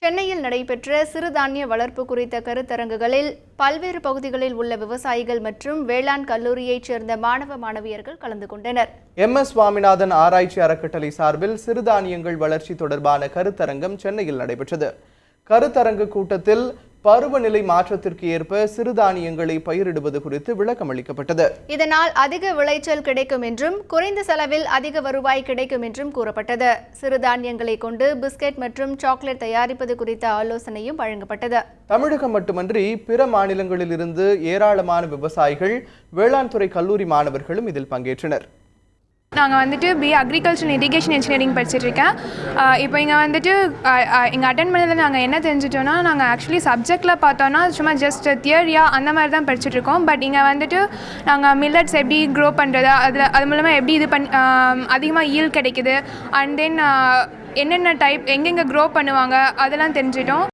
சென்னையில் நடைபெற்ற சிறுதானிய வளர்ப்பு குறித்த கருத்தரங்குகளில் பல்வேறு பகுதிகளில் உள்ள விவசாயிகள் மற்றும் வேளாண் கல்லூரியைச் சேர்ந்த மாணவ மாணவியர்கள் கலந்து கொண்டனர். MS சுவாமிநாதன் ஆராய்ச்சி அறக்கட்டளை சார்பில் சிறுதானியங்கள் வளர்ச்சி தொடர்பான கருத்தரங்கம் சென்னையில் நடைபெற்றது. கருத்தரங்கு கூட்டத்தில் பருவநிலை மாற்றத்திற்கு ஏற்ப சிறுதானியங்களை பயிரிடுவது குறித்து விளக்கம் அளிக்கப்பட்டது. இதனால் அதிக விளைச்சல் கிடைக்கும் என்றும் குறைந்த செலவில் அதிக வருவாய் கிடைக்கும் என்றும் கூறப்பட்டது. சிறுதானியங்களை கொண்டு பிஸ்கெட் மற்றும் சாக்லேட் தயாரிப்பது குறித்த ஆலோசனையும் வழங்கப்பட்டது. தமிழகம் மட்டுமன்றி பிற மாநிலங்களில் இருந்து ஏராளமான விவசாயிகள், வேளாண் துறை கல்லூரி மாணவர்களும் இதில் பங்கேற்றனர். நாங்கள் வந்துட்டு அக்ரிகல்ச்சர் இரிகேஷன் இன்ஜினியரிங் படிச்சுட்ருக்கேன். இப்போ இங்கே வந்துட்டு இங்கே அட்டன் பண்ணதில் நாங்கள் என்ன தெரிஞ்சிட்டோன்னா, நாங்கள் ஆக்சுவலி சப்ஜெக்டில் பார்த்தோன்னா சும்மா ஜஸ்ட் தியரியாக அந்த மாதிரி தான் படிச்சுட்ருக்கோம். பட் இங்கே வந்துட்டு நாங்கள் மில்லட்ஸ் எப்படி க்ரோ பண்ணுறது, அது மூலமாக எப்படி இது அதிகமாக ஈல்ட் கிடைக்குது, அண்ட் தென் என்னென்ன டைப் எங்கெங்கே க்ரோ பண்ணுவாங்க அதெல்லாம் தெரிஞ்சிட்டோம்.